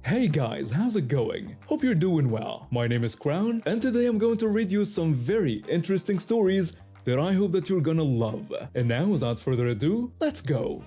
Hey guys, how's it going? Hope you're doing well. My name is Crown, and today I'm going to read you some very interesting stories that I hope that you're gonna love. And now, without further ado, let's go!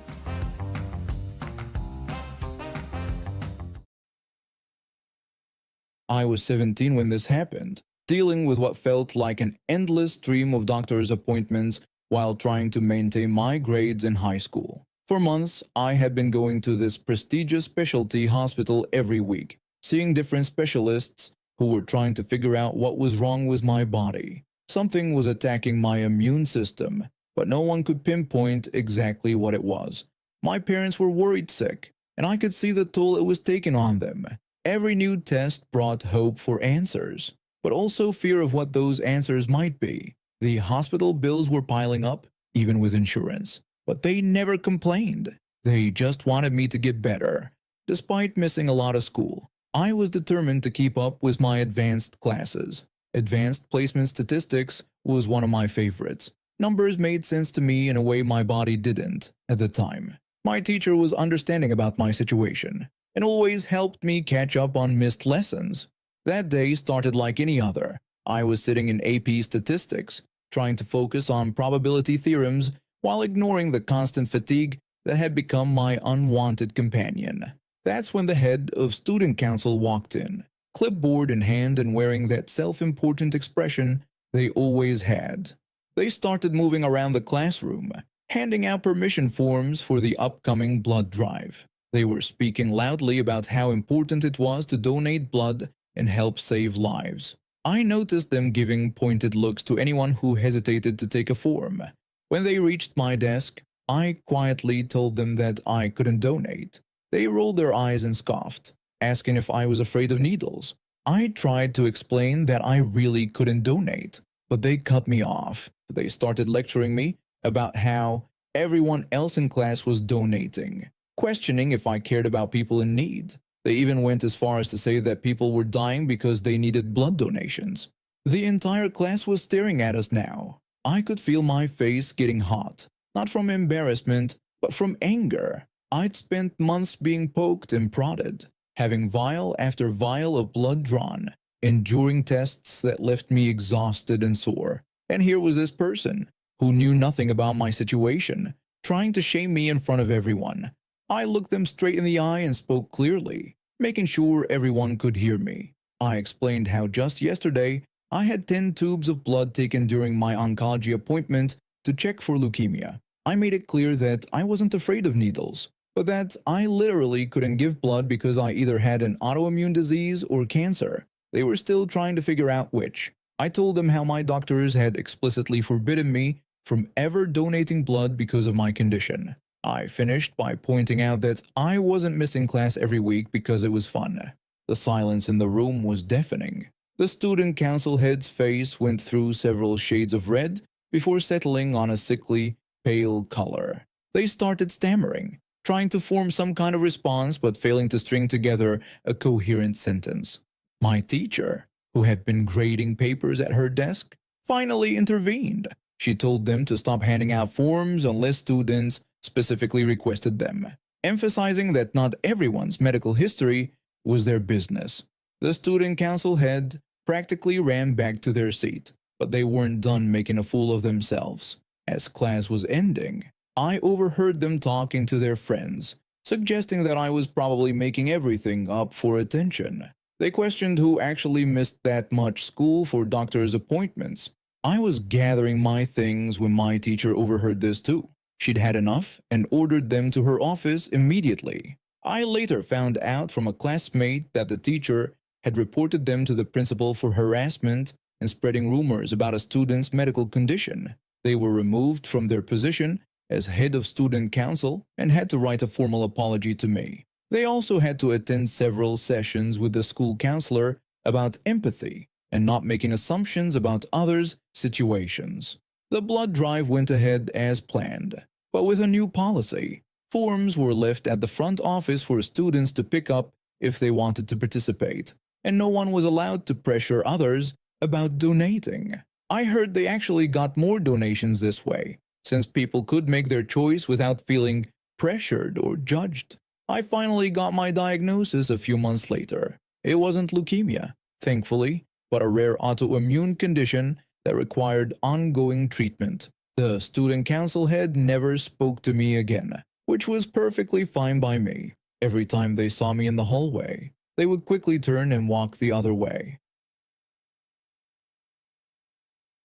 I was 17 when this happened, dealing with what felt like an endless stream of doctor's appointments while trying to maintain my grades in high school. For months, I had been going to this prestigious specialty hospital every week, seeing different specialists who were trying to figure out what was wrong with my body. Something was attacking my immune system, but no one could pinpoint exactly what it was. My parents were worried sick, and I could see the toll it was taking on them. Every new test brought hope for answers, but also fear of what those answers might be. The hospital bills were piling up, even with insurance. But they never complained. They just wanted me to get better. Despite missing a lot of school, I was determined to keep up with my advanced classes. Advanced placement statistics was one of my favorites. Numbers made sense to me in a way my body didn't at the time. My teacher was understanding about my situation and always helped me catch up on missed lessons. That day started like any other. I was sitting in AP statistics, trying to focus on probability theorems while ignoring the constant fatigue that had become my unwanted companion. That's when the head of student council walked in, clipboard in hand and wearing that self-important expression they always had. They started moving around the classroom, handing out permission forms for the upcoming blood drive. They were speaking loudly about how important it was to donate blood and help save lives. I noticed them giving pointed looks to anyone who hesitated to take a form. When they reached my desk, I quietly told them that I couldn't donate. They rolled their eyes and scoffed, asking if I was afraid of needles. I tried to explain that I really couldn't donate, but they cut me off. They started lecturing me about how everyone else in class was donating, questioning if I cared about people in need. They even went as far as to say that people were dying because they needed blood donations. The entire class was staring at us now. I could feel my face getting hot, not from embarrassment, but from anger. I'd spent months being poked and prodded, having vial after vial of blood drawn, enduring tests that left me exhausted and sore. And here was this person, who knew nothing about my situation, trying to shame me in front of everyone. I looked them straight in the eye and spoke clearly, making sure everyone could hear me. I explained how just yesterday, I had 10 tubes of blood taken during my oncology appointment to check for leukemia. I made it clear that I wasn't afraid of needles, but that I literally couldn't give blood because I either had an autoimmune disease or cancer. They were still trying to figure out which. I told them how my doctors had explicitly forbidden me from ever donating blood because of my condition. I finished by pointing out that I wasn't missing class every week because it was fun. The silence in the room was deafening. The student council head's face went through several shades of red before settling on a sickly, pale color. They started stammering, trying to form some kind of response but failing to string together a coherent sentence. My teacher, who had been grading papers at her desk, finally intervened. She told them to stop handing out forms unless students specifically requested them, emphasizing that not everyone's medical history was their business. The student council head practically ran back to their seat, but they weren't done making a fool of themselves. As class was ending, I overheard them talking to their friends, suggesting that I was probably making everything up for attention. They questioned who actually missed that much school for doctor's appointments. I was gathering my things when my teacher overheard this too. She'd had enough and ordered them to her office immediately. I later found out from a classmate that the teacher had reported them to the principal for harassment and spreading rumors about a student's medical condition. They were removed from their position as head of student council and had to write a formal apology to me. They also had to attend several sessions with the school counselor about empathy and not making assumptions about others' situations. The blood drive went ahead as planned, but with a new policy. Forms were left at the front office for students to pick up if they wanted to participate, and no one was allowed to pressure others about donating. I heard they actually got more donations this way, since people could make their choice without feeling pressured or judged. I finally got my diagnosis a few months later. It wasn't leukemia, thankfully, but a rare autoimmune condition that required ongoing treatment. The student council head never spoke to me again, which was perfectly fine by me. Every time they saw me in the hallway, they would quickly turn and walk the other way.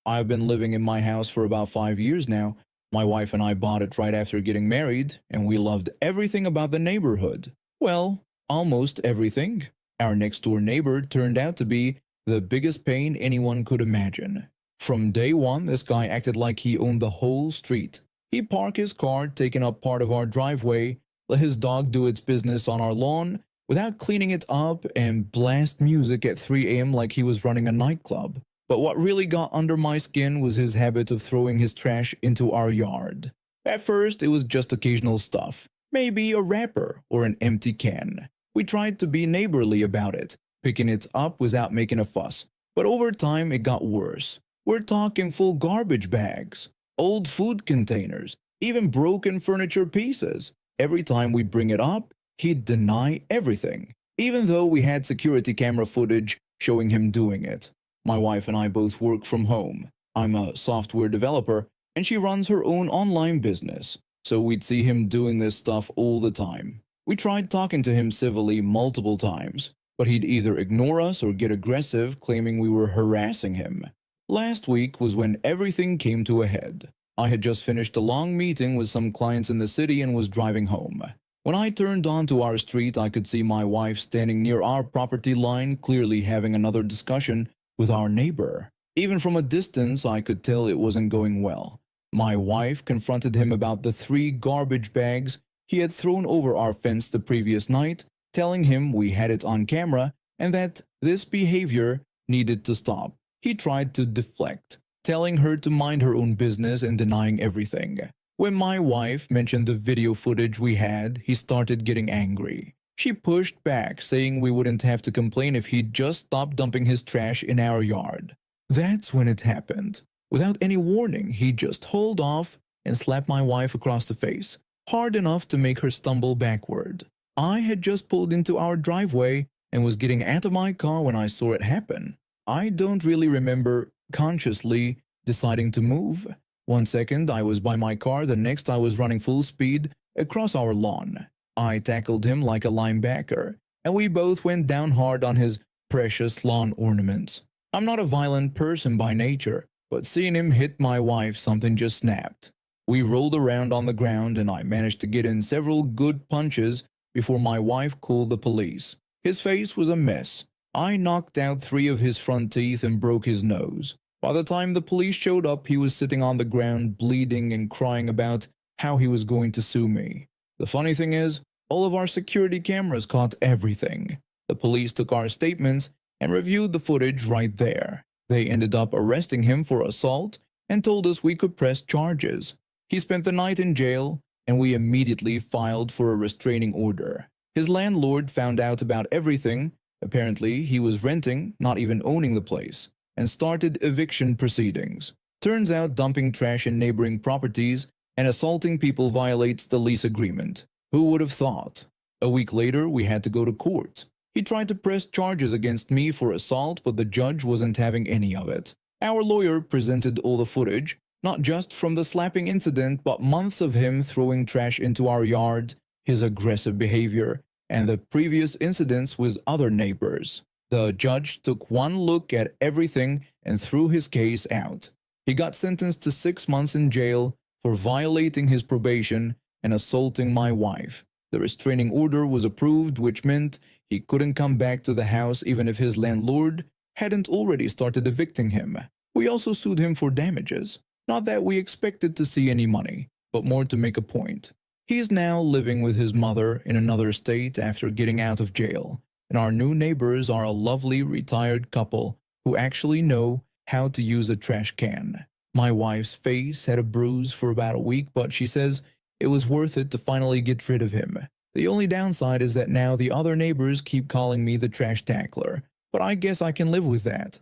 I've been living in my house for about 5 years now. My wife and I bought it right after getting married, and we loved everything about the neighborhood. Well, almost everything. Our next door neighbor turned out to be the biggest pain anyone could imagine. From day one, this guy acted like he owned the whole street. He'd park his car, taking up part of our driveway, let his dog do its business on our lawn without cleaning it up, and blast music at 3 a.m. like he was running a nightclub. But what really got under my skin was his habit of throwing his trash into our yard. At first, it was just occasional stuff, maybe a wrapper or an empty can. We tried to be neighborly about it, picking it up without making a fuss. But over time, it got worse. We're talking full garbage bags, old food containers, even broken furniture pieces. Every time we bring it up, he'd deny everything, even though we had security camera footage showing him doing it. My wife and I both work from home. I'm a software developer, and she runs her own online business, so we'd see him doing this stuff all the time. We tried talking to him civilly multiple times, but he'd either ignore us or get aggressive, claiming we were harassing him. Last week was when everything came to a head. I had just finished a long meeting with some clients in the city and was driving home. When I turned onto our street, I could see my wife standing near our property line, clearly having another discussion with our neighbor. Even from a distance, I could tell it wasn't going well. My wife confronted him about the 3 garbage bags he had thrown over our fence the previous night, telling him we had it on camera and that this behavior needed to stop. He tried to deflect, telling her to mind her own business and denying everything. When my wife mentioned the video footage we had, he started getting angry. She pushed back, saying we wouldn't have to complain if he'd just stopped dumping his trash in our yard. That's when it happened. Without any warning, he just hauled off and slapped my wife across the face, hard enough to make her stumble backward. I had just pulled into our driveway and was getting out of my car when I saw it happen. I don't really remember consciously deciding to move. 1 second I was by my car, the next I was running full speed across our lawn. I tackled him like a linebacker, and we both went down hard on his precious lawn ornaments. I'm not a violent person by nature, but seeing him hit my wife, something just snapped. We rolled around on the ground, and I managed to get in several good punches before my wife called the police. His face was a mess. I knocked out 3 of his front teeth and broke his nose. By the time the police showed up, he was sitting on the ground, bleeding and crying about how he was going to sue me. The funny thing is, all of our security cameras caught everything. The police took our statements and reviewed the footage right there. They ended up arresting him for assault and told us we could press charges. He spent the night in jail, and we immediately filed for a restraining order. His landlord found out about everything. Apparently, he was renting, not even owning the place, and started eviction proceedings. Turns out dumping trash in neighboring properties and assaulting people violates the lease agreement. Who would have thought? A week later, we had to go to court. He tried to press charges against me for assault, but the judge wasn't having any of it. Our lawyer presented all the footage, not just from the slapping incident, but months of him throwing trash into our yard, his aggressive behavior, and the previous incidents with other neighbors. The judge took one look at everything and threw his case out. He got sentenced to 6 months in jail for violating his probation and assaulting my wife. The restraining order was approved, which meant he couldn't come back to the house even if his landlord hadn't already started evicting him. We also sued him for damages. Not that we expected to see any money, but more to make a point. He is now living with his mother in another state after getting out of jail, and our new neighbors are a lovely retired couple who actually know how to use a trash can. My wife's face had a bruise for about a week, but she says it was worth it to finally get rid of him. The only downside is that now the other neighbors keep calling me the trash tackler, but I guess I can live with that.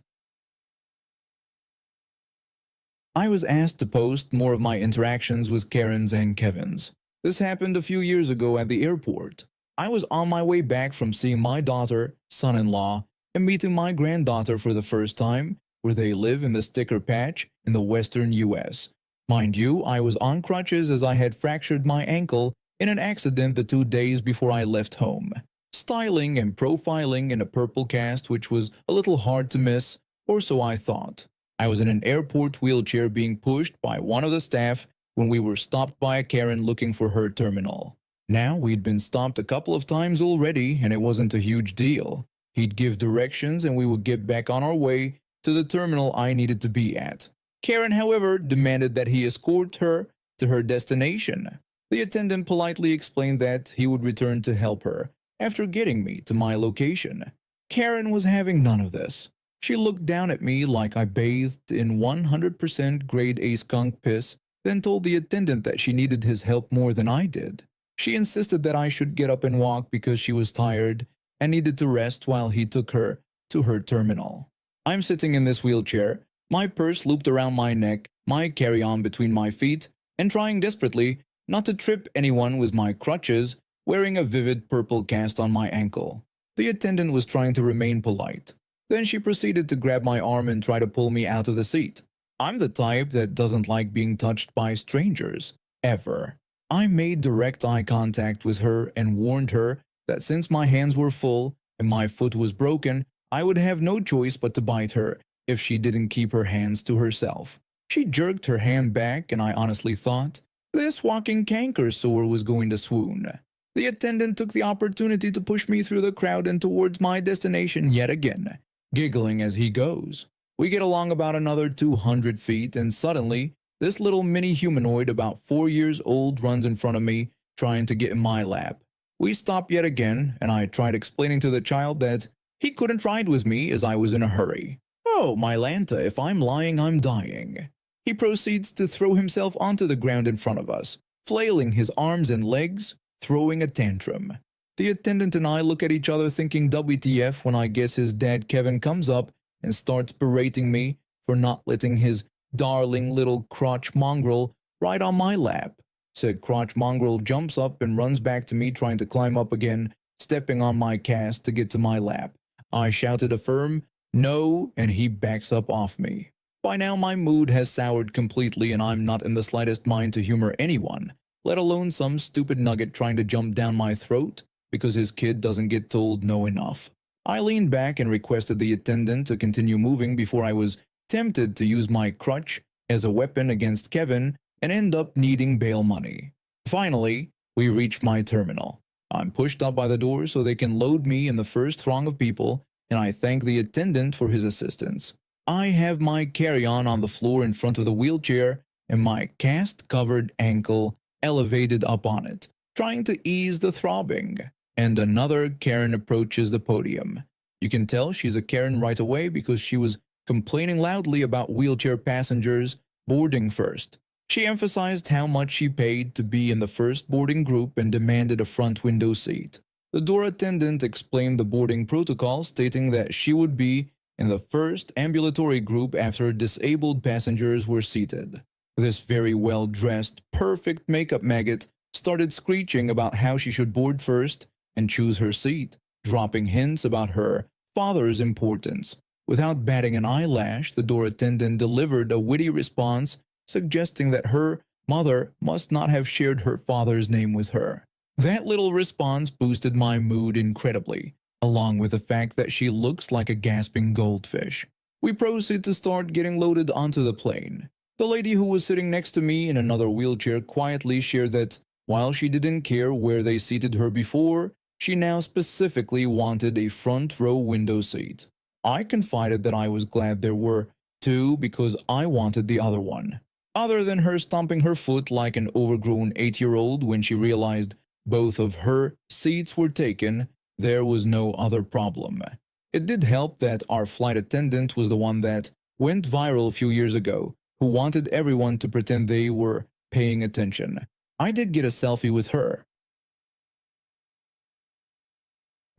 I was asked to post more of my interactions with Karens and Kevins. This happened a few years ago at the airport. I was on my way back from seeing my daughter, son-in-law, and meeting my granddaughter for the first time, where they live in the sticker patch in the western US. Mind you, I was on crutches as I had fractured my ankle in an accident the 2 days before I left home. Styling and profiling in a purple cast, which was a little hard to miss, or so I thought. I was in an airport wheelchair being pushed by one of the staff when we were stopped by a Karen looking for her terminal. Now, we'd been stopped a couple of times already, and it wasn't a huge deal. He'd give directions and we would get back on our way to the terminal I needed to be at. Karen, however, demanded that he escort her to her destination. The attendant politely explained that he would return to help her after getting me to my location. Karen was having none of this. She looked down at me like I bathed in 100% grade A skunk piss, then told the attendant that she needed his help more than I did. She insisted that I should get up and walk because she was tired and needed to rest while he took her to her terminal. I'm sitting in this wheelchair, my purse looped around my neck, my carry-on between my feet, and trying desperately not to trip anyone with my crutches, wearing a vivid purple cast on my ankle. The attendant was trying to remain polite. Then she proceeded to grab my arm and try to pull me out of the seat. I'm the type that doesn't like being touched by strangers, ever. I made direct eye contact with her and warned her that since my hands were full and my foot was broken, I would have no choice but to bite her if she didn't keep her hands to herself. She jerked her hand back and I honestly thought this walking canker sore was going to swoon. The attendant took the opportunity to push me through the crowd and towards my destination yet again, giggling as he goes. We get along about another 200 feet and suddenly, this little mini humanoid about 4 years old runs in front of me, trying to get in my lap. We stop yet again, and I tried explaining to the child that he couldn't ride with me as I was in a hurry. Oh, my Lanta, if I'm lying, I'm dying. He proceeds to throw himself onto the ground in front of us, flailing his arms and legs, throwing a tantrum. The attendant and I look at each other thinking WTF when I guess his dad Kevin comes up and starts berating me for not letting his darling little crotch mongrel ride on my lap. Said crotch mongrel jumps up and runs back to me trying to climb up again, stepping on my cast to get to my lap. I shouted a firm no and he backs up off me. By now my mood has soured completely and I'm not in the slightest mind to humor anyone, let alone some stupid nugget trying to jump down my throat because his kid doesn't get told no enough. I leaned back and requested the attendant to continue moving before I was tempted to use my crutch as a weapon against Kevin and end up needing bail money. Finally, we reached my terminal. I'm pushed up by the door so they can load me in the first throng of people, and I thank the attendant for his assistance. I have my carry-on on the floor in front of the wheelchair and my cast-covered ankle elevated up on it, trying to ease the throbbing. And another Karen approaches the podium. You can tell she's a Karen right away because she was complaining loudly about wheelchair passengers boarding first. She emphasized how much she paid to be in the first boarding group and demanded a front window seat. The door attendant explained the boarding protocol, stating that she would be in the first ambulatory group after disabled passengers were seated. This very well-dressed, perfect makeup maggot started screeching about how she should board first and choose her seat, dropping hints about her father's importance. Without batting an eyelash, the door attendant delivered a witty response suggesting that her mother must not have shared her father's name with her. That little response boosted my mood incredibly, along with the fact that she looks like a gasping goldfish. We proceed to start getting loaded onto the plane. The lady who was sitting next to me in another wheelchair quietly shared that while she didn't care where they seated her before, she now specifically wanted a front row window seat. I confided that I was glad there were two because I wanted the other one. Other than her stomping her foot like an overgrown 8-year-old when she realized both of her seats were taken, there was no other problem. It did help that our flight attendant was the one that went viral a few years ago, who wanted everyone to pretend they were paying attention. I did get a selfie with her.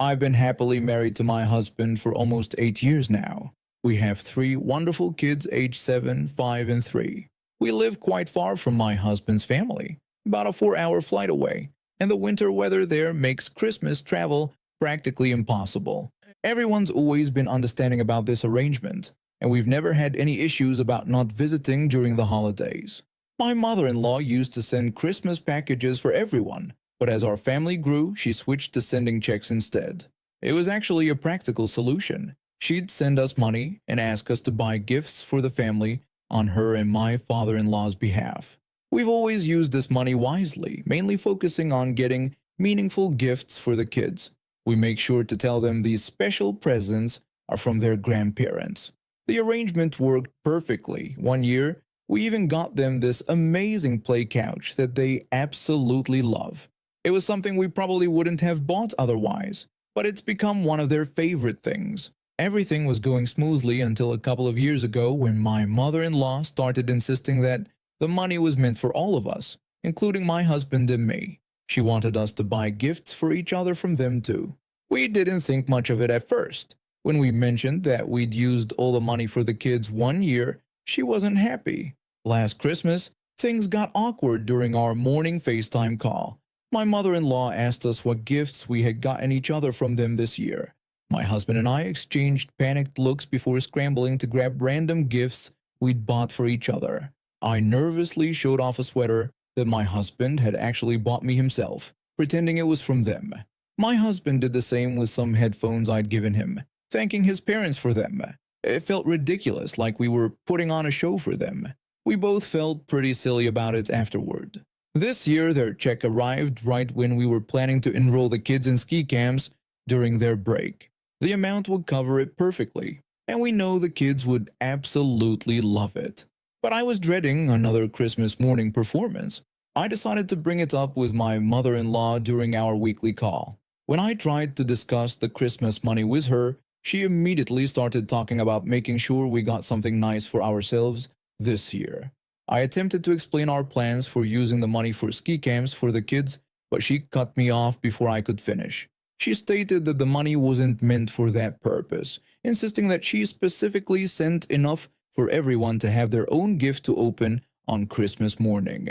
I've been happily married to my husband for almost 8 years now. We have 3 wonderful kids aged 7, 5, and 3. We live quite far from my husband's family, about a 4-hour flight away, and the winter weather there makes Christmas travel practically impossible. Everyone's always been understanding about this arrangement, and we've never had any issues about not visiting during the holidays. My mother-in-law used to send Christmas packages for everyone, but as our family grew, she switched to sending checks instead. It was actually a practical solution. She'd send us money and ask us to buy gifts for the family on her and my father-in-law's behalf. We've always used this money wisely, mainly focusing on getting meaningful gifts for the kids. We make sure to tell them these special presents are from their grandparents. The arrangement worked perfectly. One year, we even got them this amazing play couch that they absolutely love. It was something we probably wouldn't have bought otherwise, but it's become one of their favorite things. Everything was going smoothly until a couple of years ago when my mother-in-law started insisting that the money was meant for all of us, including my husband and me. She wanted us to buy gifts for each other from them too. We didn't think much of it at first. When we mentioned that we'd used all the money for the kids one year, she wasn't happy. Last Christmas, things got awkward during our morning FaceTime call. My mother-in-law asked us what gifts we had gotten each other from them this year. My husband and I exchanged panicked looks before scrambling to grab random gifts we'd bought for each other. I nervously showed off a sweater that my husband had actually bought me himself, pretending it was from them. My husband did the same with some headphones I'd given him, thanking his parents for them. It felt ridiculous, like we were putting on a show for them. We both felt pretty silly about it afterward. This year, their check arrived right when we were planning to enroll the kids in ski camps during their break. The amount would cover it perfectly, and we know the kids would absolutely love it. But I was dreading another Christmas morning performance. I decided to bring it up with my mother-in-law during our weekly call. When I tried to discuss the Christmas money with her, she immediately started talking about making sure we got something nice for ourselves this year. I attempted to explain our plans for using the money for ski camps for the kids, but she cut me off before I could finish. She stated that the money wasn't meant for that purpose, insisting that she specifically sent enough for everyone to have their own gift to open on Christmas morning.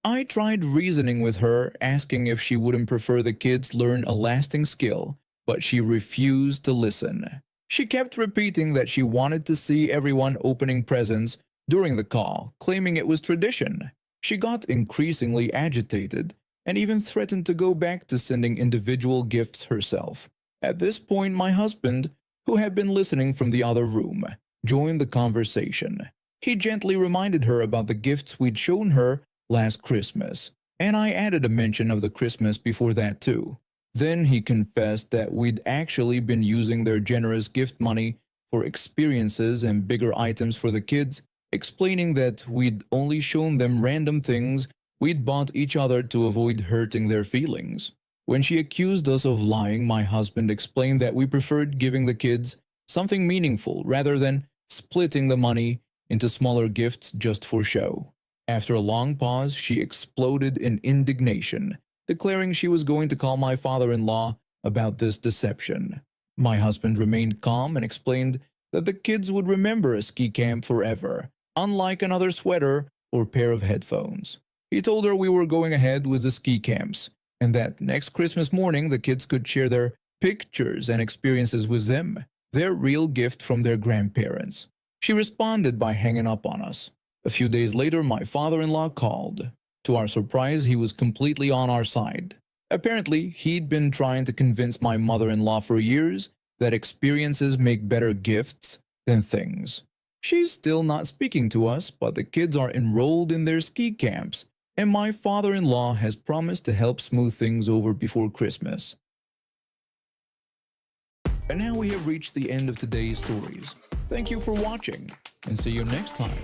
I tried reasoning with her, asking if she wouldn't prefer the kids learn a lasting skill, but she refused to listen. She kept repeating that she wanted to see everyone opening presents during the call, claiming it was tradition. She got increasingly agitated and even threatened to go back to sending individual gifts herself. At this point, my husband, who had been listening from the other room, joined the conversation. He gently reminded her about the gifts we'd shown her last Christmas, and I added a mention of the Christmas before that too. Then he confessed that we'd actually been using their generous gift money for experiences and bigger items for the kids, explaining that we'd only shown them random things we'd bought each other to avoid hurting their feelings. When she accused us of lying, my husband explained that we preferred giving the kids something meaningful rather than splitting the money into smaller gifts just for show. After a long pause, she exploded in indignation, declaring she was going to call my father-in-law about this deception. My husband remained calm and explained that the kids would remember a ski camp forever, unlike another sweater or pair of headphones. He told her we were going ahead with the ski camps, and that next Christmas morning the kids could share their pictures and experiences with them, their real gift from their grandparents. She responded by hanging up on us. A few days later, my father-in-law called. To our surprise, he was completely on our side. Apparently, he'd been trying to convince my mother-in-law for years that experiences make better gifts than things. She's still not speaking to us, but the kids are enrolled in their ski camps, and my father-in-law has promised to help smooth things over before Christmas. And now we have reached the end of today's stories. Thank you for watching, and see you next time.